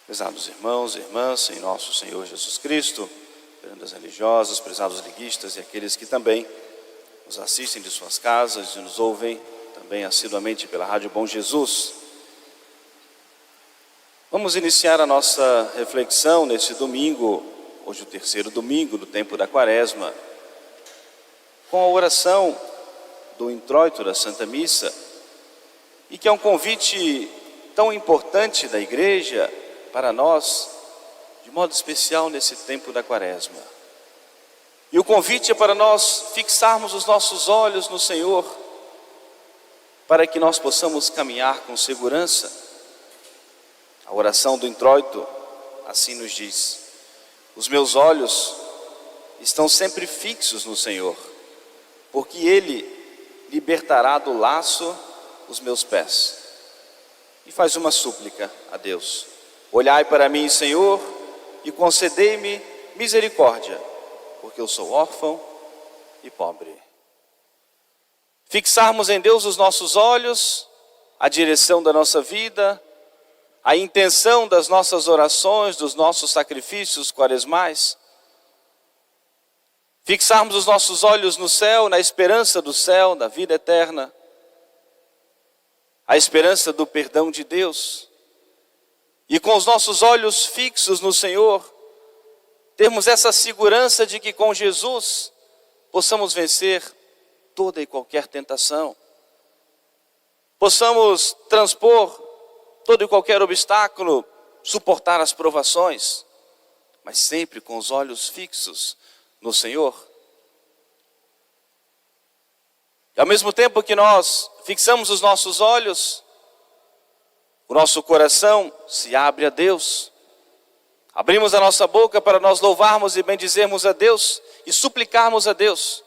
Prezados irmãos e irmãs, em nosso Senhor Jesus Cristo, veredas religiosas, prezados liguistas e aqueles que também nos assistem de suas casas e nos ouvem também assiduamente pela Rádio Bom Jesus. Vamos iniciar a nossa reflexão neste domingo, hoje o terceiro domingo do tempo da Quaresma, com a oração do introito da Santa Missa, e que é um convite tão importante da Igreja para nós, de modo especial nesse tempo da Quaresma. E o convite é para nós fixarmos os nossos olhos no Senhor, para que nós possamos caminhar com segurança. A oração do introito assim nos diz: os meus olhos estão sempre fixos no Senhor, porque Ele libertará do laço os meus pés. E faz uma súplica a Deus: olhai para mim, Senhor, e concedei-me misericórdia, porque eu sou órfão e pobre. Fixarmos em Deus os nossos olhos, a direção da nossa vida, a intenção das nossas orações, dos nossos sacrifícios quaresmais. Fixarmos os nossos olhos no céu, na esperança do céu, da vida eterna, a esperança do perdão de Deus. E com os nossos olhos fixos no Senhor, termos essa segurança de que com Jesus possamos vencer toda e qualquer tentação. Possamos transpor todo e qualquer obstáculo, suportar as provações, mas sempre com os olhos fixos no Senhor. E ao mesmo tempo que nós fixamos os nossos olhos, o nosso coração se abre a Deus. Abrimos a nossa boca para nós louvarmos e bendizermos a Deus e suplicarmos a Deus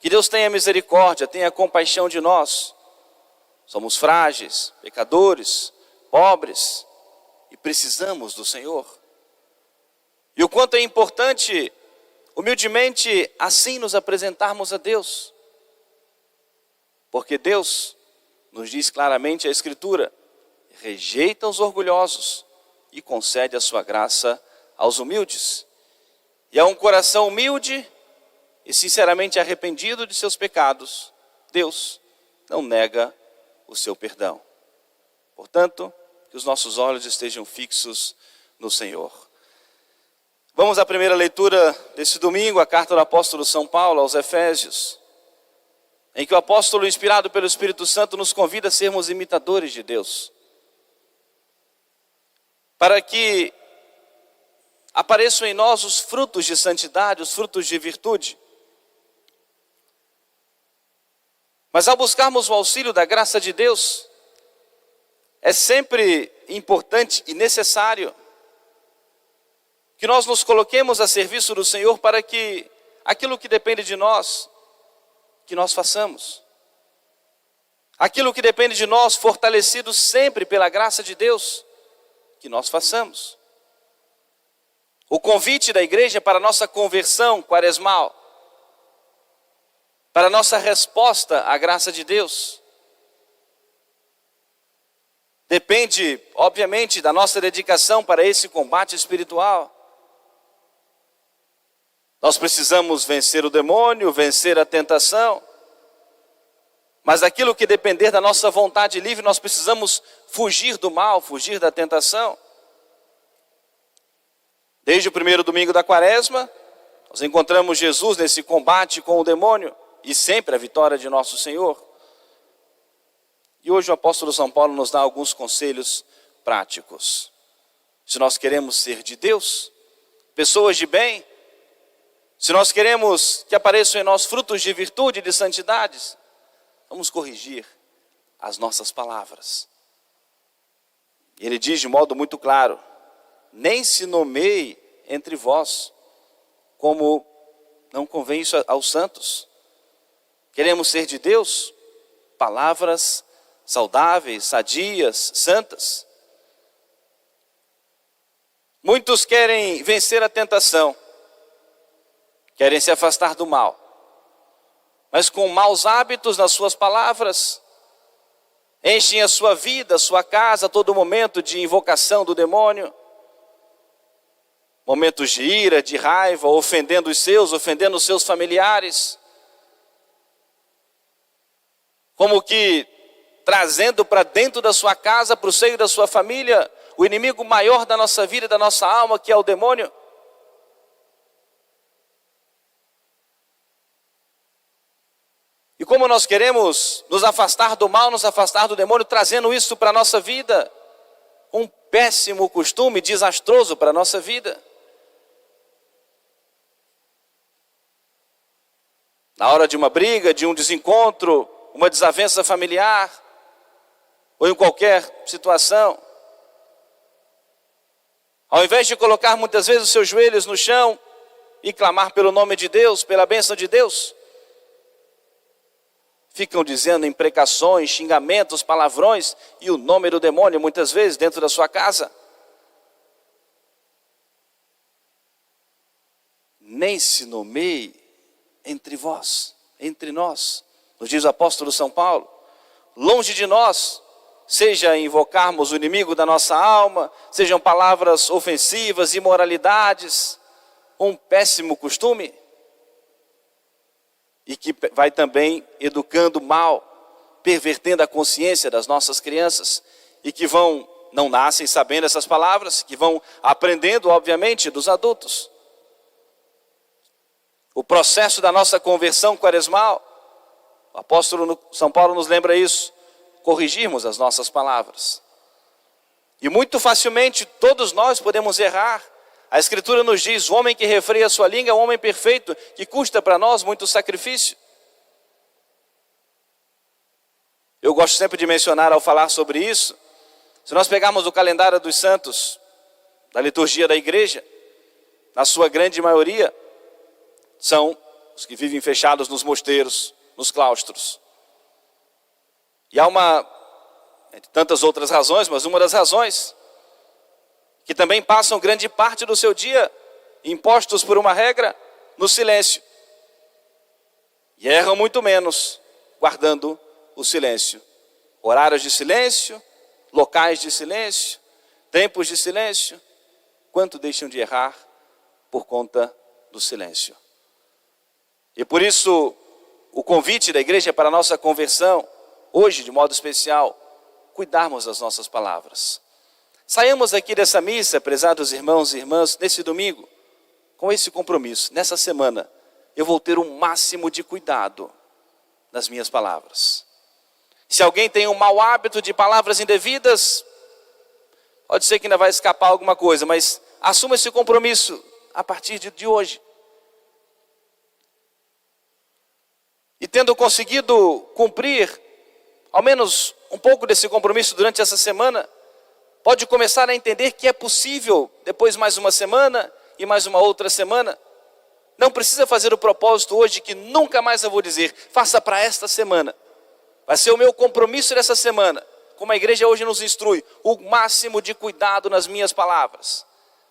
que Deus tenha misericórdia, tenha compaixão de nós. Somos frágeis, pecadores, pobres e precisamos do Senhor. E o quanto é importante, humildemente, assim nos apresentarmos a Deus. Porque Deus, nos diz claramente a Escritura, rejeita os orgulhosos e concede a sua graça aos humildes. E a um coração humilde e sinceramente arrependido de seus pecados, Deus não nega o seu perdão. Portanto, que os nossos olhos estejam fixos no Senhor. Vamos à primeira leitura desse domingo, a carta do apóstolo São Paulo aos Efésios, em que o apóstolo, inspirado pelo Espírito Santo, nos convida a sermos imitadores de Deus, para que apareçam em nós os frutos de santidade, os frutos de virtude. Mas ao buscarmos o auxílio da graça de Deus, é sempre importante e necessário que nós nos coloquemos a serviço do Senhor para que aquilo que depende de nós, que nós façamos. Aquilo que depende de nós, fortalecido sempre pela graça de Deus, que nós façamos. O convite da igreja para a nossa conversão quaresmal, para a nossa resposta à graça de Deus, depende, obviamente, da nossa dedicação para esse combate espiritual. Nós precisamos vencer o demônio, vencer a tentação, mas aquilo que depender da nossa vontade livre, nós precisamos fugir do mal, fugir da tentação. Desde o primeiro domingo da Quaresma, nós encontramos Jesus nesse combate com o demônio e sempre a vitória de nosso Senhor. E hoje o apóstolo São Paulo nos dá alguns conselhos práticos. Se nós queremos ser de Deus, pessoas de bem, se nós queremos que apareçam em nós frutos de virtude e de santidades, vamos corrigir as nossas palavras. E ele diz de modo muito claro: nem se nomeie entre vós, como não convém isso aos santos. Queremos ser de Deus? Palavras saudáveis, sadias, santas. Muitos querem vencer a tentação, querem se afastar do mal, mas com maus hábitos nas suas palavras, enchem a sua vida, a sua casa, a todo momento de invocação do demônio, momentos de ira, de raiva, ofendendo os seus familiares. Como que trazendo para dentro da sua casa, para o seio da sua família, o inimigo maior da nossa vida e da nossa alma, que é o demônio. E como nós queremos nos afastar do mal, nos afastar do demônio, trazendo isso para a nossa vida, um péssimo costume, desastroso para a nossa vida. Na hora de uma briga, de um desencontro, uma desavença familiar, ou em qualquer situação, ao invés de colocar muitas vezes os seus joelhos no chão e clamar pelo nome de Deus, pela bênção de Deus, ficam dizendo imprecações, xingamentos, palavrões e o nome do demônio muitas vezes dentro da sua casa. Nem se nomeie entre vós, entre nós, nos diz o apóstolo São Paulo, longe de nós, seja invocarmos o inimigo da nossa alma, sejam palavras ofensivas, imoralidades, um péssimo costume, e que vai também educando mal, pervertendo a consciência das nossas crianças, e que não nascem sabendo essas palavras, que vão aprendendo, obviamente, dos adultos. O processo da nossa conversão quaresmal, o apóstolo São Paulo nos lembra isso, corrigirmos as nossas palavras. E muito facilmente todos nós podemos errar. A Escritura nos diz, o homem que refreia a sua língua é um homem perfeito, que custa para nós muito sacrifício. Eu gosto sempre de mencionar ao falar sobre isso, se nós pegarmos o calendário dos santos, da liturgia da igreja, na sua grande maioria, são os que vivem fechados nos mosteiros, nos claustros. E há entre tantas outras razões, mas uma das razões, que também passam grande parte do seu dia, impostos por uma regra, no silêncio. E erram muito menos, guardando o silêncio. Horários de silêncio, locais de silêncio, tempos de silêncio. Quanto deixam de errar por conta do silêncio. E por isso, o convite da igreja para a nossa conversão, hoje, de modo especial, cuidarmos das nossas palavras. Saiamos aqui dessa missa, prezados irmãos e irmãs, nesse domingo, com esse compromisso. Nessa semana, eu vou ter um máximo de cuidado nas minhas palavras. Se alguém tem um mau hábito de palavras indevidas, pode ser que ainda vai escapar alguma coisa, mas assuma esse compromisso a partir de hoje. E tendo conseguido cumprir, ao menos um pouco desse compromisso durante essa semana, pode começar a entender que é possível, depois mais uma semana e mais uma outra semana. Não precisa fazer o propósito hoje que nunca mais eu vou dizer, faça para esta semana. Vai ser o meu compromisso dessa semana, como a igreja hoje nos instrui, o máximo de cuidado nas minhas palavras.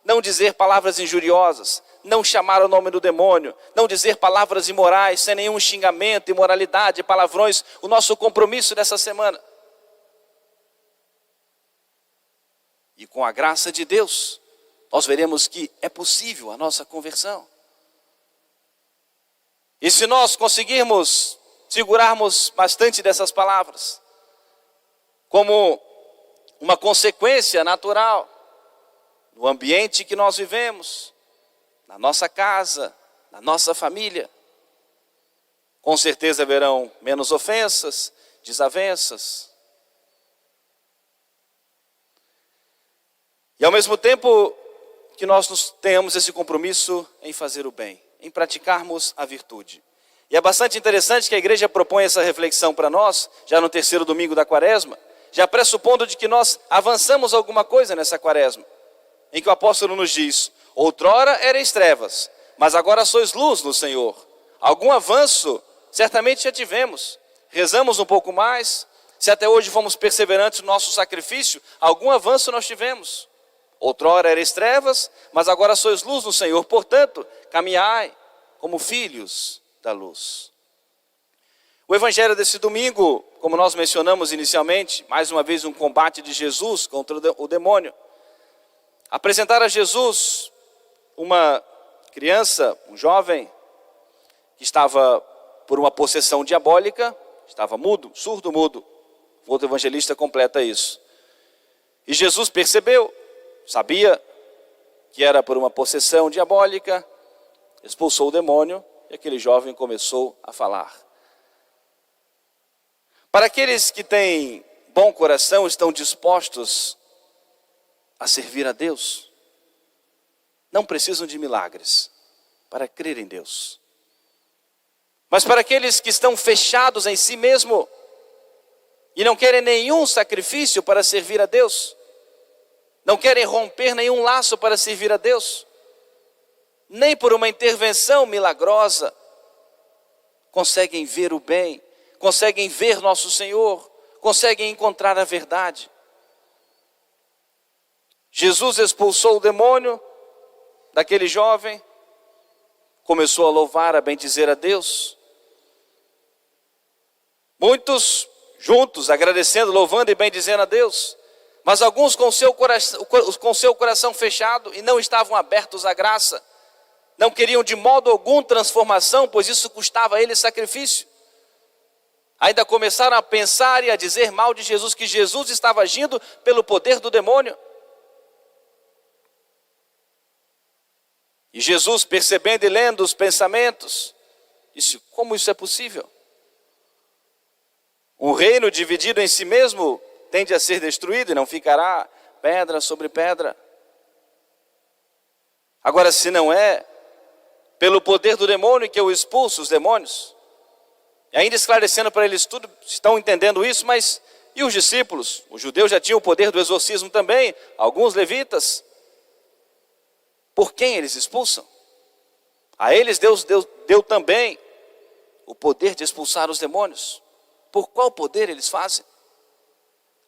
Não dizer palavras injuriosas, não chamar o nome do demônio, não dizer palavras imorais, sem nenhum xingamento, imoralidade, palavrões, o nosso compromisso dessa semana. E com a graça de Deus, nós veremos que é possível a nossa conversão. E se nós conseguirmos segurarmos bastante dessas palavras, como uma consequência natural, no ambiente que nós vivemos, na nossa casa, na nossa família, com certeza haverão menos ofensas, desavenças. E ao mesmo tempo que nós tenhamos esse compromisso em fazer o bem, em praticarmos a virtude. E é bastante interessante que a igreja propõe essa reflexão para nós, já no terceiro domingo da quaresma, já pressupondo de que nós avançamos alguma coisa nessa quaresma, em que o apóstolo nos diz, outrora erais trevas, mas agora sois luz no Senhor. Algum avanço certamente já tivemos, rezamos um pouco mais, se até hoje fomos perseverantes no nosso sacrifício, algum avanço nós tivemos. Outrora erais trevas, mas agora sois luz no Senhor, portanto, caminhai como filhos da luz. O evangelho desse domingo, como nós mencionamos inicialmente, mais uma vez um combate de Jesus contra o demônio. Apresentar a Jesus uma criança, um jovem, que estava por uma possessão diabólica, estava mudo, surdo mudo. O outro evangelista completa isso. E Jesus percebeu, sabia que era por uma possessão diabólica, expulsou o demônio e aquele jovem começou a falar. Para aqueles que têm bom coração, estão dispostos a servir a Deus, não precisam de milagres para crer em Deus. Mas para aqueles que estão fechados em si mesmo e não querem nenhum sacrifício para servir a Deus, não querem romper nenhum laço para servir a Deus, nem por uma intervenção milagrosa, conseguem ver o bem, conseguem ver nosso Senhor, conseguem encontrar a verdade. Jesus expulsou o demônio daquele jovem, começou a louvar, a bendizer a Deus. Muitos juntos, agradecendo, louvando e bendizendo a Deus, mas alguns com seu coração fechado e não estavam abertos à graça, não queriam de modo algum transformação, pois isso custava a eles sacrifício. Ainda começaram a pensar e a dizer mal de Jesus, que Jesus estava agindo pelo poder do demônio. E Jesus, percebendo e lendo os pensamentos, disse: como isso é possível? Um reino dividido em si mesmo tende a ser destruído e não ficará pedra sobre pedra. Agora, se não é pelo poder do demônio que eu expulso os demônios, e ainda esclarecendo para eles tudo, estão entendendo isso, mas e os discípulos? Os judeus já tinham o poder do exorcismo também, alguns levitas. Por quem eles expulsam? A eles Deus deu também o poder de expulsar os demônios. Por qual poder eles fazem?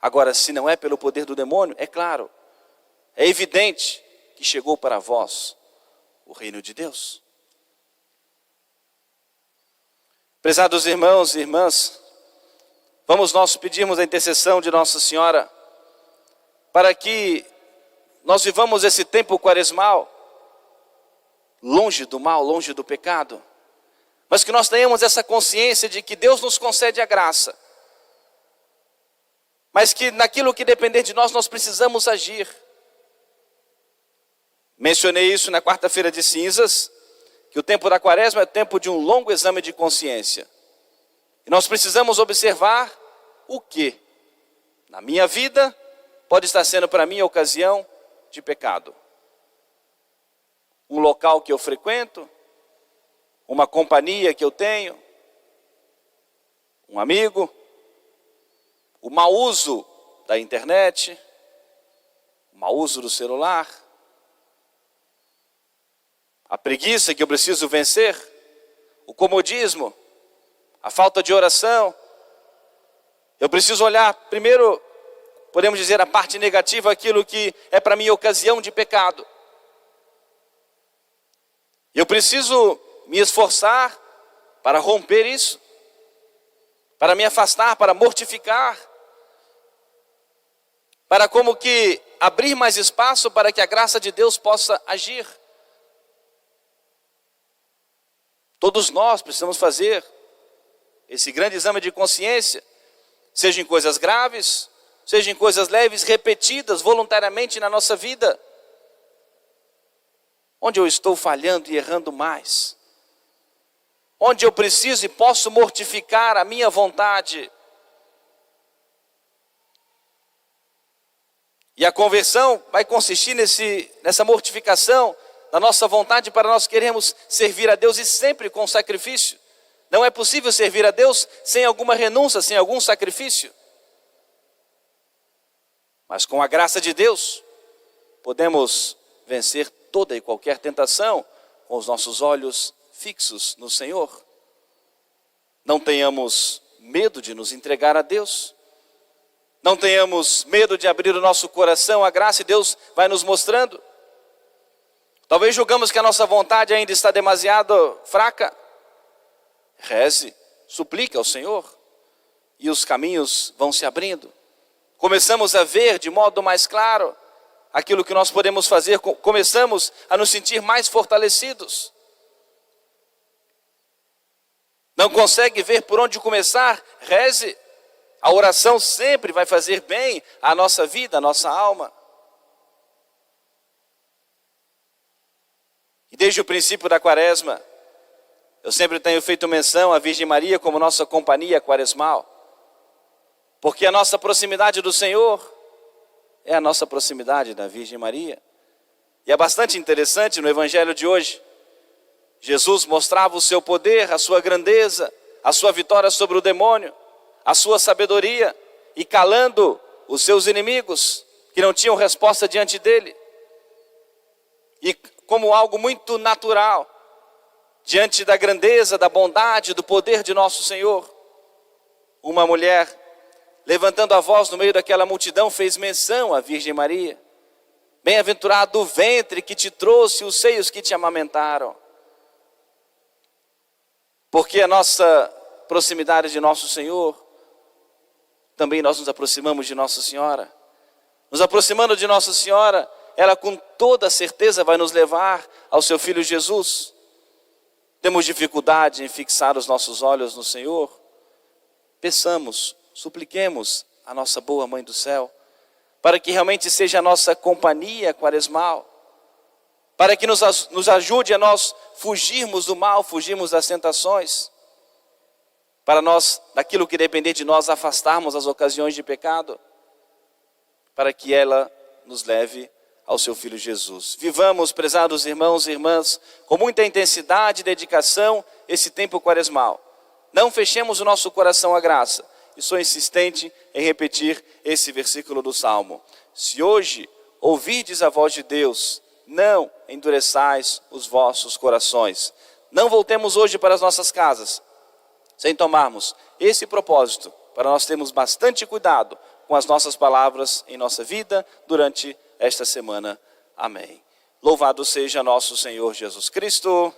Agora, se não é pelo poder do demônio, é claro, é evidente que chegou para vós o reino de Deus. Prezados irmãos e irmãs, vamos nós pedirmos a intercessão de Nossa Senhora para que nós vivamos esse tempo quaresmal longe do mal, longe do pecado, mas que nós tenhamos essa consciência de que Deus nos concede a graça, mas que naquilo que depender de nós, nós precisamos agir. Mencionei isso na quarta-feira de cinzas, que o tempo da quaresma é tempo de um longo exame de consciência. E nós precisamos observar o que, na minha vida, pode estar sendo para mim ocasião de pecado. Um local que eu frequento, uma companhia que eu tenho, um amigo, o mau uso da internet, o mau uso do celular, a preguiça que eu preciso vencer, o comodismo, a falta de oração. Eu preciso olhar primeiro, podemos dizer, a parte negativa, aquilo que é para mim ocasião de pecado. Eu preciso me esforçar para romper isso, para me afastar, para mortificar, para como que abrir mais espaço para que a graça de Deus possa agir. Todos nós precisamos fazer esse grande exame de consciência, seja em coisas graves, seja em coisas leves, repetidas voluntariamente na nossa vida. Onde eu estou falhando e errando mais? Onde eu preciso e posso mortificar a minha vontade? E a conversão vai consistir nessa mortificação da nossa vontade, para nós queremos servir a Deus e sempre com sacrifício. Não é possível servir a Deus sem alguma renúncia, sem algum sacrifício. Mas com a graça de Deus, podemos vencer toda e qualquer tentação com os nossos olhos fixos no Senhor. Não tenhamos medo de nos entregar a Deus. Não tenhamos medo de abrir o nosso coração à graça, e Deus vai nos mostrando. Talvez julgamos que a nossa vontade ainda está demasiado fraca. Reze, suplique ao Senhor, e os caminhos vão se abrindo. Começamos a ver de modo mais claro aquilo que nós podemos fazer, começamos a nos sentir mais fortalecidos. Não consegue ver por onde começar? Reze. A oração sempre vai fazer bem à nossa vida, à nossa alma. E desde o princípio da quaresma, eu sempre tenho feito menção à Virgem Maria como nossa companhia quaresmal. Porque a nossa proximidade do Senhor é a nossa proximidade da Virgem Maria. E é bastante interessante no Evangelho de hoje. Jesus mostrava o seu poder, a sua grandeza, a sua vitória sobre o demônio, a sua sabedoria, e calando os seus inimigos, que não tinham resposta diante dele. E como algo muito natural, diante da grandeza, da bondade, do poder de nosso Senhor, uma mulher, levantando a voz no meio daquela multidão, fez menção à Virgem Maria. Bem-aventurado o ventre que te trouxe, os seios que te amamentaram. Porque a nossa proximidade de nosso Senhor, também nós nos aproximamos de Nossa Senhora. Nos aproximando de Nossa Senhora, ela com toda certeza vai nos levar ao seu Filho Jesus. Temos dificuldade em fixar os nossos olhos no Senhor? Peçamos, supliquemos a nossa boa Mãe do Céu, para que realmente seja a nossa companhia quaresmal, para que nos ajude a nós fugirmos do mal, fugirmos das tentações, para nós, daquilo que depender de nós, afastarmos as ocasiões de pecado, para que ela nos leve ao seu Filho Jesus. Vivamos, prezados irmãos e irmãs, com muita intensidade e dedicação, esse tempo quaresmal. Não fechemos o nosso coração à graça. E sou insistente em repetir esse versículo do Salmo. Se hoje ouvirdes a voz de Deus, não endureçais os vossos corações. Não voltemos hoje para as nossas casas, sem tomarmos esse propósito, para nós termos bastante cuidado com as nossas palavras em nossa vida durante esta semana. Amém. Louvado seja nosso Senhor Jesus Cristo.